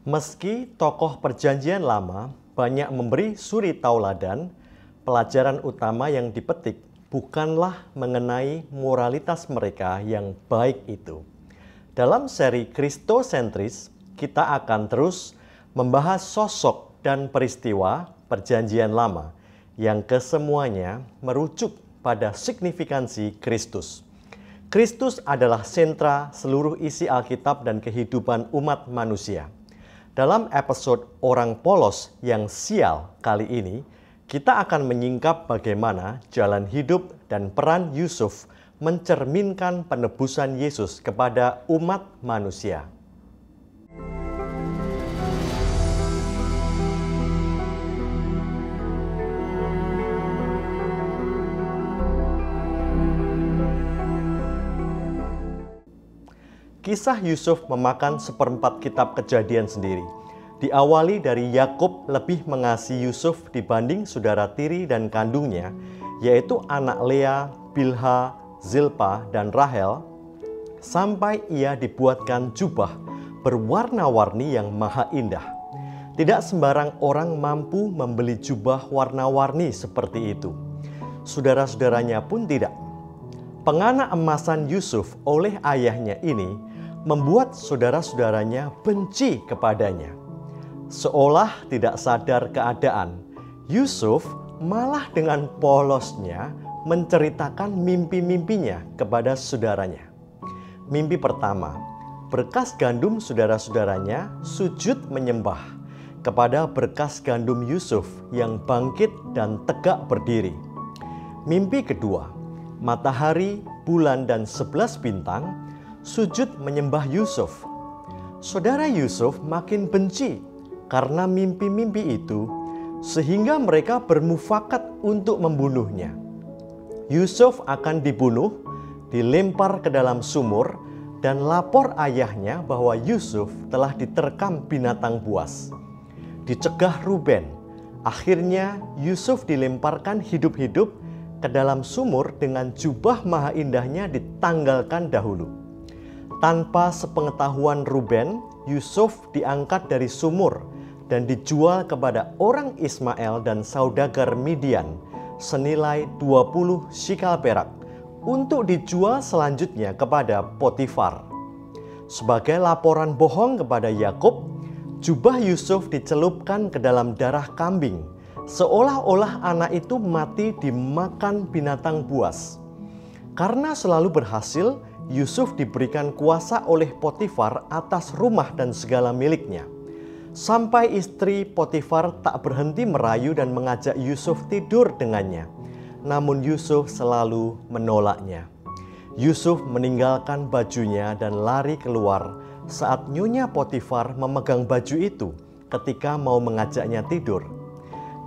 Meski tokoh Perjanjian Lama banyak memberi suri tauladan, pelajaran utama yang dipetik bukanlah mengenai moralitas mereka yang baik itu. Dalam seri Kristosentris, kita akan terus membahas sosok dan peristiwa Perjanjian Lama yang kesemuanya merujuk pada signifikansi Kristus. Kristus adalah sentra seluruh isi Alkitab dan kehidupan umat manusia. Dalam episode Orang Polos yang Sial kali ini, kita akan menyingkap bagaimana jalan hidup dan peran Yusuf mencerminkan penebusan Yesus kepada umat manusia. Kisah Yusuf memakan seperempat kitab Kejadian sendiri. Diawali dari Yakub lebih mengasihi Yusuf dibanding saudara tiri dan kandungnya, yaitu anak Lea, Bilha, Zilpa, dan Rahel, sampai ia dibuatkan jubah berwarna-warni yang maha indah. Tidak sembarang orang mampu membeli jubah warna-warni seperti itu. Saudara-saudaranya pun tidak. Pengana emasan Yusuf oleh ayahnya ini membuat saudara-saudaranya benci kepadanya. Seolah tidak sadar keadaan, Yusuf malah dengan polosnya menceritakan mimpi-mimpinya kepada saudaranya. Mimpi pertama, berkas gandum saudara-saudaranya sujud menyembah kepada berkas gandum Yusuf yang bangkit dan tegak berdiri. Mimpi kedua, matahari, bulan, dan 11 bintang sujud menyembah Yusuf. Saudara Yusuf makin benci karena mimpi-mimpi itu, sehingga mereka bermufakat untuk membunuhnya. Yusuf akan dibunuh, dilempar ke dalam sumur, dan lapor ayahnya bahwa Yusuf telah diterkam binatang buas. Dicegah Ruben, akhirnya Yusuf dilemparkan hidup-hidup ke dalam sumur dengan jubah maha indahnya ditanggalkan dahulu. Tanpa sepengetahuan Ruben, Yusuf diangkat dari sumur dan dijual kepada orang Ismail dan saudagar Midian senilai 20 shikal perak untuk dijual selanjutnya kepada Potifar. Sebagai laporan bohong kepada Yakub, jubah Yusuf dicelupkan ke dalam darah kambing, seolah-olah anak itu mati dimakan binatang buas. Karena selalu berhasil, Yusuf diberikan kuasa oleh Potifar atas rumah dan segala miliknya. Sampai istri Potifar tak berhenti merayu dan mengajak Yusuf tidur dengannya. Namun Yusuf selalu menolaknya. Yusuf meninggalkan bajunya dan lari keluar saat nyonya Potifar memegang baju itu ketika mau mengajaknya tidur.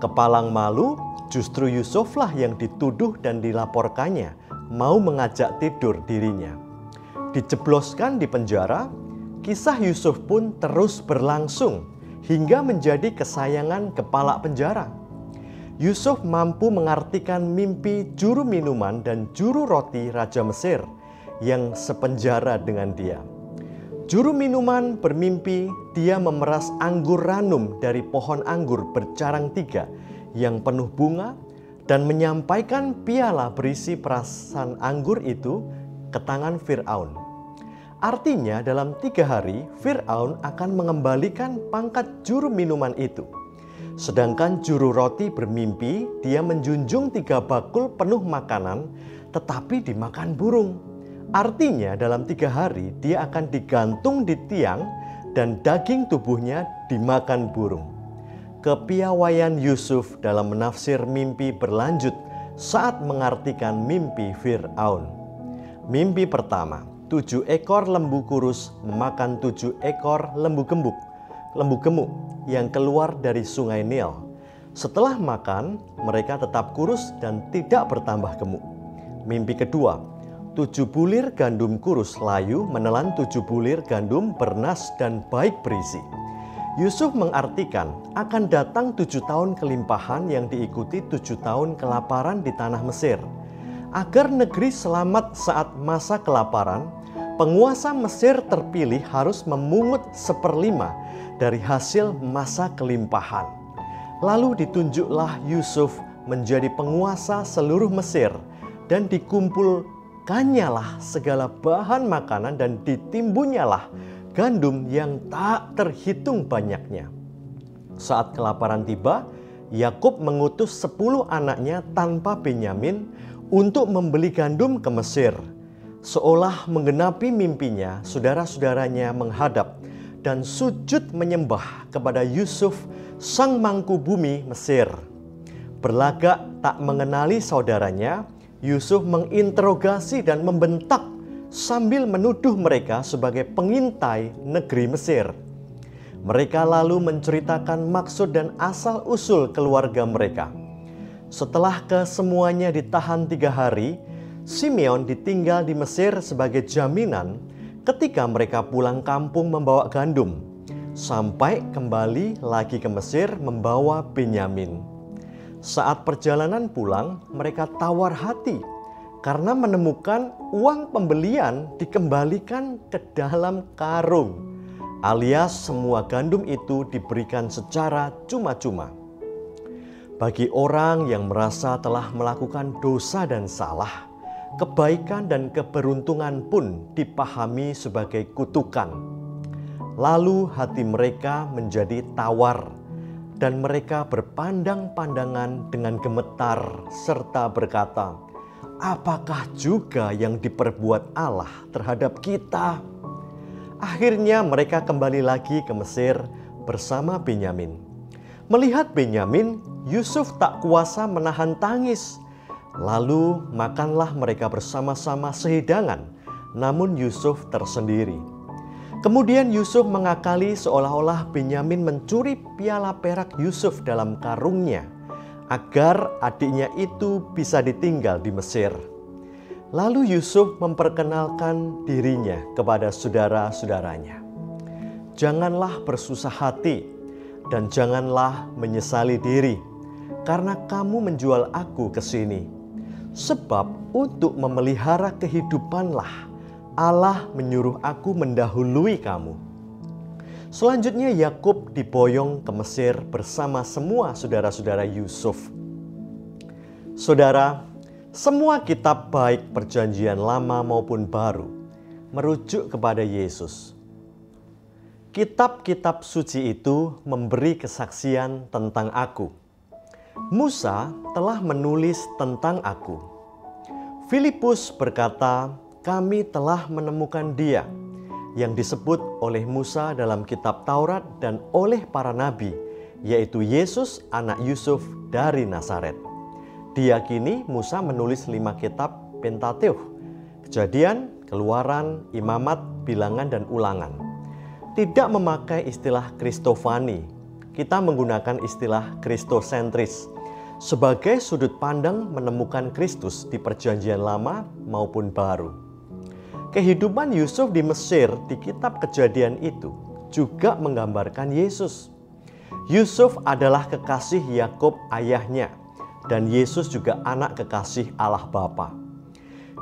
Kepalang malu, justru Yusuflah yang dituduh dan dilaporkannya mau mengajak tidur dirinya. Dijebloskan di penjara, kisah Yusuf pun terus berlangsung hingga menjadi kesayangan kepala penjara. Yusuf mampu mengartikan mimpi juru minuman dan juru roti Raja Mesir yang sepenjara dengan dia. Juru minuman bermimpi dia memeras anggur ranum dari pohon anggur bercarang 3 yang penuh bunga dan menyampaikan piala berisi perasan anggur itu ke tangan Fir'aun. Artinya dalam 3 hari Fir'aun akan mengembalikan pangkat juru minuman itu. Sedangkan juru roti bermimpi dia menjunjung 3 bakul penuh makanan tetapi dimakan burung. Artinya dalam 3 hari dia akan digantung di tiang dan daging tubuhnya dimakan burung. Kepiawaian Yusuf dalam menafsir mimpi berlanjut saat mengartikan mimpi Fir'aun. Mimpi pertama, 7 ekor lembu kurus memakan 7 ekor lembu gemuk yang keluar dari sungai Nil. Setelah makan, mereka tetap kurus dan tidak bertambah gemuk. Mimpi kedua, 7 bulir gandum kurus layu menelan 7 bulir gandum bernas dan baik berisi. Yusuf mengartikan akan datang 7 tahun kelimpahan yang diikuti 7 tahun kelaparan di tanah Mesir. Agar negeri selamat saat masa kelaparan, penguasa Mesir terpilih harus memungut 1/5 dari hasil masa kelimpahan. Lalu ditunjuklah Yusuf menjadi penguasa seluruh Mesir, dan dikumpulkannyalah segala bahan makanan dan ditimbunyalah gandum yang tak terhitung banyaknya. Saat kelaparan tiba, Yakub mengutus 10 anaknya tanpa Benyamin untuk membeli gandum ke Mesir. Seolah menggenapi mimpinya, saudara-saudaranya menghadap dan sujud menyembah kepada Yusuf, sang mangku bumi Mesir. Berlagak tak mengenali saudaranya, Yusuf menginterogasi dan membentak sambil menuduh mereka sebagai pengintai negeri Mesir. Mereka lalu menceritakan maksud dan asal-usul keluarga mereka. Setelah kesemuanya ditahan 3 hari, Simeon ditinggal di Mesir sebagai jaminan ketika mereka pulang kampung membawa gandum, sampai kembali lagi ke Mesir membawa Benyamin. Saat perjalanan pulang, mereka tawar hati karena menemukan uang pembelian dikembalikan ke dalam karung, alias semua gandum itu diberikan secara cuma-cuma. Bagi orang yang merasa telah melakukan dosa dan salah, kebaikan dan keberuntungan pun dipahami sebagai kutukan. Lalu hati mereka menjadi tawar, dan mereka berpandang-pandangan dengan gemetar serta berkata, "Apakah juga yang diperbuat Allah terhadap kita?" Akhirnya mereka kembali lagi ke Mesir bersama Benyamin. Melihat Benyamin, Yusuf tak kuasa menahan tangis. Lalu makanlah mereka bersama-sama sehidangan, namun Yusuf tersendiri. Kemudian Yusuf mengakali seolah-olah Benyamin mencuri piala perak Yusuf dalam karungnya, agar adiknya itu bisa ditinggal di Mesir. Lalu Yusuf memperkenalkan dirinya kepada saudara-saudaranya. "Janganlah bersusah hati dan janganlah menyesali diri, karena kamu menjual aku ke sini. Sebab untuk memelihara kehidupanlah Allah menyuruh aku mendahului kamu." Selanjutnya Yakub diboyong ke Mesir bersama semua saudara-saudara Yusuf. Saudara, semua kitab baik perjanjian lama maupun baru merujuk kepada Yesus. Kitab-kitab suci itu memberi kesaksian tentang aku. Musa telah menulis tentang aku. Filipus berkata, "Kami telah menemukan Dia," yang disebut oleh Musa dalam kitab Taurat dan oleh para nabi, yaitu Yesus anak Yusuf dari Nazaret. Diyakini Musa menulis 5 kitab Pentateukh: Kejadian, Keluaran, Imamat, Bilangan, dan Ulangan. Tidak memakai istilah Kristofani, kita menggunakan istilah kristosentris sebagai sudut pandang menemukan Kristus di perjanjian lama maupun baru. Kehidupan Yusuf di Mesir di kitab Kejadian itu juga menggambarkan Yesus. Yusuf adalah kekasih Yakub ayahnya, dan Yesus juga anak kekasih Allah Bapa.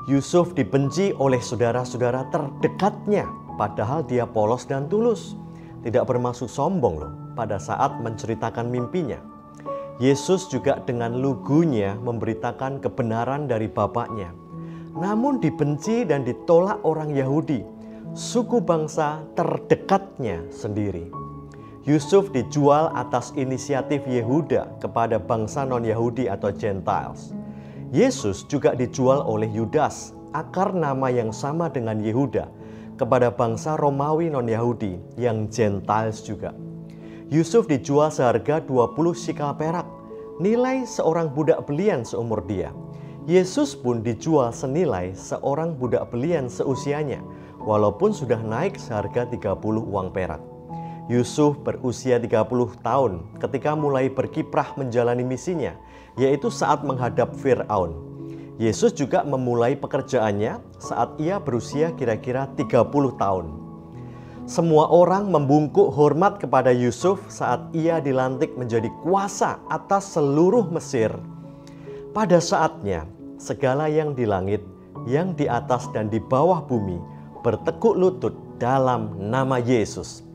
Yusuf dibenci oleh saudara-saudara terdekatnya, padahal dia polos dan tulus, tidak bermaksud sombong loh pada saat menceritakan mimpinya. Yesus juga dengan lugunya memberitakan kebenaran dari Bapaknya, namun dibenci dan ditolak orang Yahudi, suku bangsa terdekatnya sendiri. Yusuf dijual atas inisiatif Yehuda kepada bangsa non-Yahudi atau Gentiles. Yesus juga dijual oleh Yudas, akar nama yang sama dengan Yehuda, kepada bangsa Romawi non-Yahudi yang Gentiles juga. Yusuf dijual seharga 20 sikal perak, nilai seorang budak belian seumur dia. Yesus pun dijual senilai seorang budak belian seusianya, walaupun sudah naik seharga 30 uang perak. Yusuf berusia 30 tahun ketika mulai berkiprah menjalani misinya, yaitu saat menghadap Fir'aun. Yesus juga memulai pekerjaannya saat ia berusia kira-kira 30 tahun. Semua orang membungkuk hormat kepada Yusuf saat ia dilantik menjadi kuasa atas seluruh Mesir. Pada saatnya, segala yang di langit, yang di atas dan di bawah bumi bertekuk lutut dalam nama Yesus.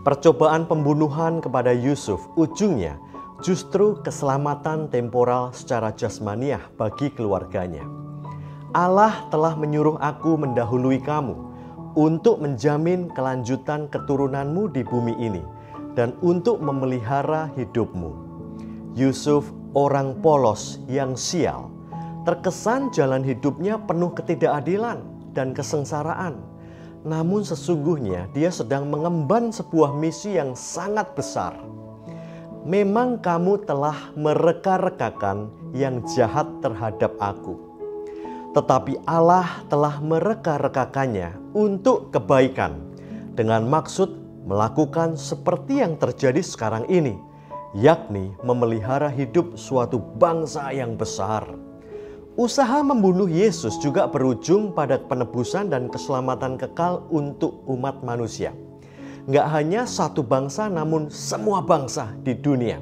Percobaan pembunuhan kepada Yusuf ujungnya justru keselamatan temporal secara jasmaniah bagi keluarganya. Allah telah menyuruh aku mendahului kamu untuk menjamin kelanjutan keturunanmu di bumi ini dan untuk memelihara hidupmu. Yusuf orang polos yang sial, terkesan jalan hidupnya penuh ketidakadilan dan kesengsaraan. Namun sesungguhnya dia sedang mengemban sebuah misi yang sangat besar. Memang kamu telah mereka-rekakan yang jahat terhadap aku. Tetapi Allah telah mereka-rekakannya untuk kebaikan dengan maksud melakukan seperti yang terjadi sekarang ini, yakni memelihara hidup suatu bangsa yang besar. Usaha membunuh Yesus juga berujung pada penebusan dan keselamatan kekal untuk umat manusia. Nggak hanya satu bangsa, namun semua bangsa di dunia.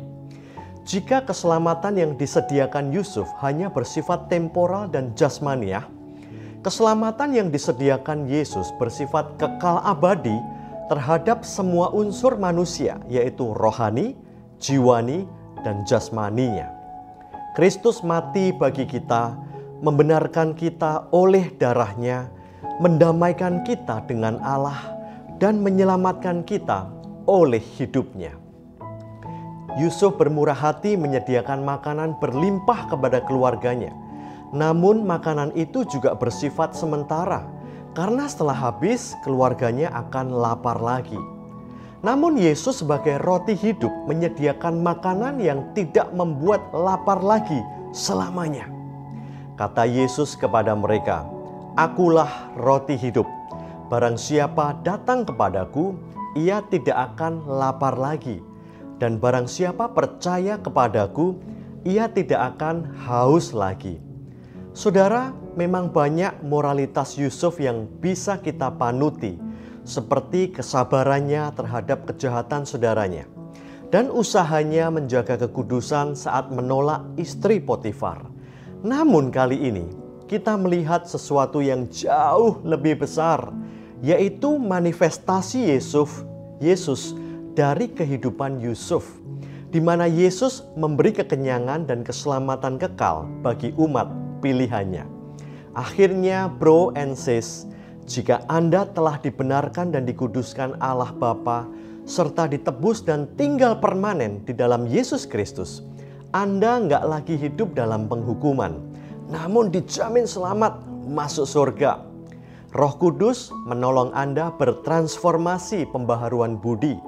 Jika keselamatan yang disediakan Yusuf hanya bersifat temporal dan jasmaniah, keselamatan yang disediakan Yesus bersifat kekal abadi terhadap semua unsur manusia, yaitu rohani, jiwani, dan jasmaninya. Kristus mati bagi kita, membenarkan kita oleh darahnya, mendamaikan kita dengan Allah, dan menyelamatkan kita oleh hidupnya. Yusuf bermurah hati menyediakan makanan berlimpah kepada keluarganya. Namun makanan itu juga bersifat sementara, karena setelah habis keluarganya akan lapar lagi. Namun Yesus sebagai roti hidup menyediakan makanan yang tidak membuat lapar lagi selamanya. Kata Yesus kepada mereka, "Akulah roti hidup. Barang siapa datang kepadaku, ia tidak akan lapar lagi. Dan barang siapa percaya kepadaku, ia tidak akan haus lagi." Saudara, memang banyak moralitas Yusuf yang bisa kita panuti, seperti kesabarannya terhadap kejahatan saudaranya dan usahanya menjaga kekudusan saat menolak istri Potifar. Namun kali ini kita melihat sesuatu yang jauh lebih besar, yaitu manifestasi Yesus dari kehidupan Yusuf, di mana Yesus memberi kekenyangan dan keselamatan kekal bagi umat pilihannya. Akhirnya, bro and sis, jika Anda telah dibenarkan dan dikuduskan Allah Bapa, serta ditebus dan tinggal permanen di dalam Yesus Kristus, Anda nggak lagi hidup dalam penghukuman, namun dijamin selamat masuk surga. Roh Kudus menolong Anda bertransformasi pembaharuan budi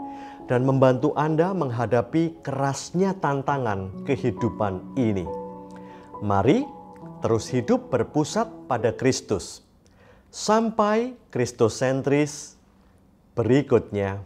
dan membantu Anda menghadapi kerasnya tantangan kehidupan ini. Mari terus hidup berpusat pada Kristus. Sampai Kristosentris berikutnya.